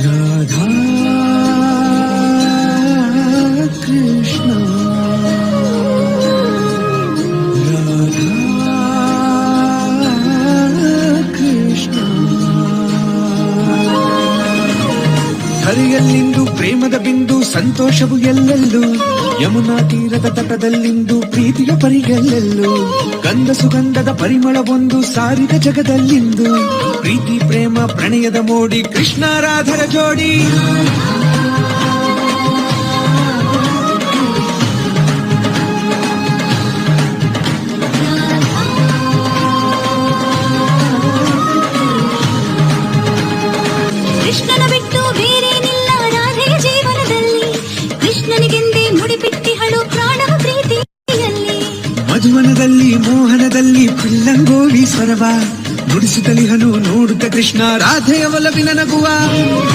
ರಾಧಾ ಕೃಷ್ಣ ರಾಧಾ ಕೃಷ್ಣ. ಹರಿಯಲ್ಲಿಂದು ಪ್ರೇಮದ ಬಿಂದು ಸಂತೋಷವು ಎಲ್ಲೆಲ್ಲೂ, ಯಮುನಾ ತೀರದ ತಟದಲ್ಲಿಂದು ಪ್ರೀತಿಯ ಪರಿಗೆಲ್ಲೆಲ್ಲೂ. ಗಂಧ ಸುಗಂಧದ ಪರಿಮಳವೊಂದು ಸಾರಿದ ಜಗದಲ್ಲಿಂದು, ಪ್ರೀತಿ ಪ್ರೇಮ ಪ್ರಣಯದ ಮೋಡಿ ಕೃಷ್ಣ ರಾಧರ ಜೋಡಿ. ಕೃಷ್ಣನ ಬಿಟ್ಟು ಬೇರೇನಿಲ್ಲ ರಾಧೆಯ ಜೀವನದಲ್ಲಿ, ಕೃಷ್ಣನಿಗೆಂದೇ ಮುಡಿಪಿಟ್ಟಿಹಳು ಪ್ರಾಣವ ಪ್ರೀತಿಯಲ್ಲಿ. ಮಧುವನದಲ್ಲಿ ಮೋಹನದಲ್ಲಿ ಪಿಳ್ಳಂಗೋವಿ ಸ್ವರವ ನುಡಿಸುತ್ತಲಿಹನು ನೋಡುತ್ತ ಕೃಷ್ಣ ರಾಧೆಯ ಒಲವಿನ ನಗುವ.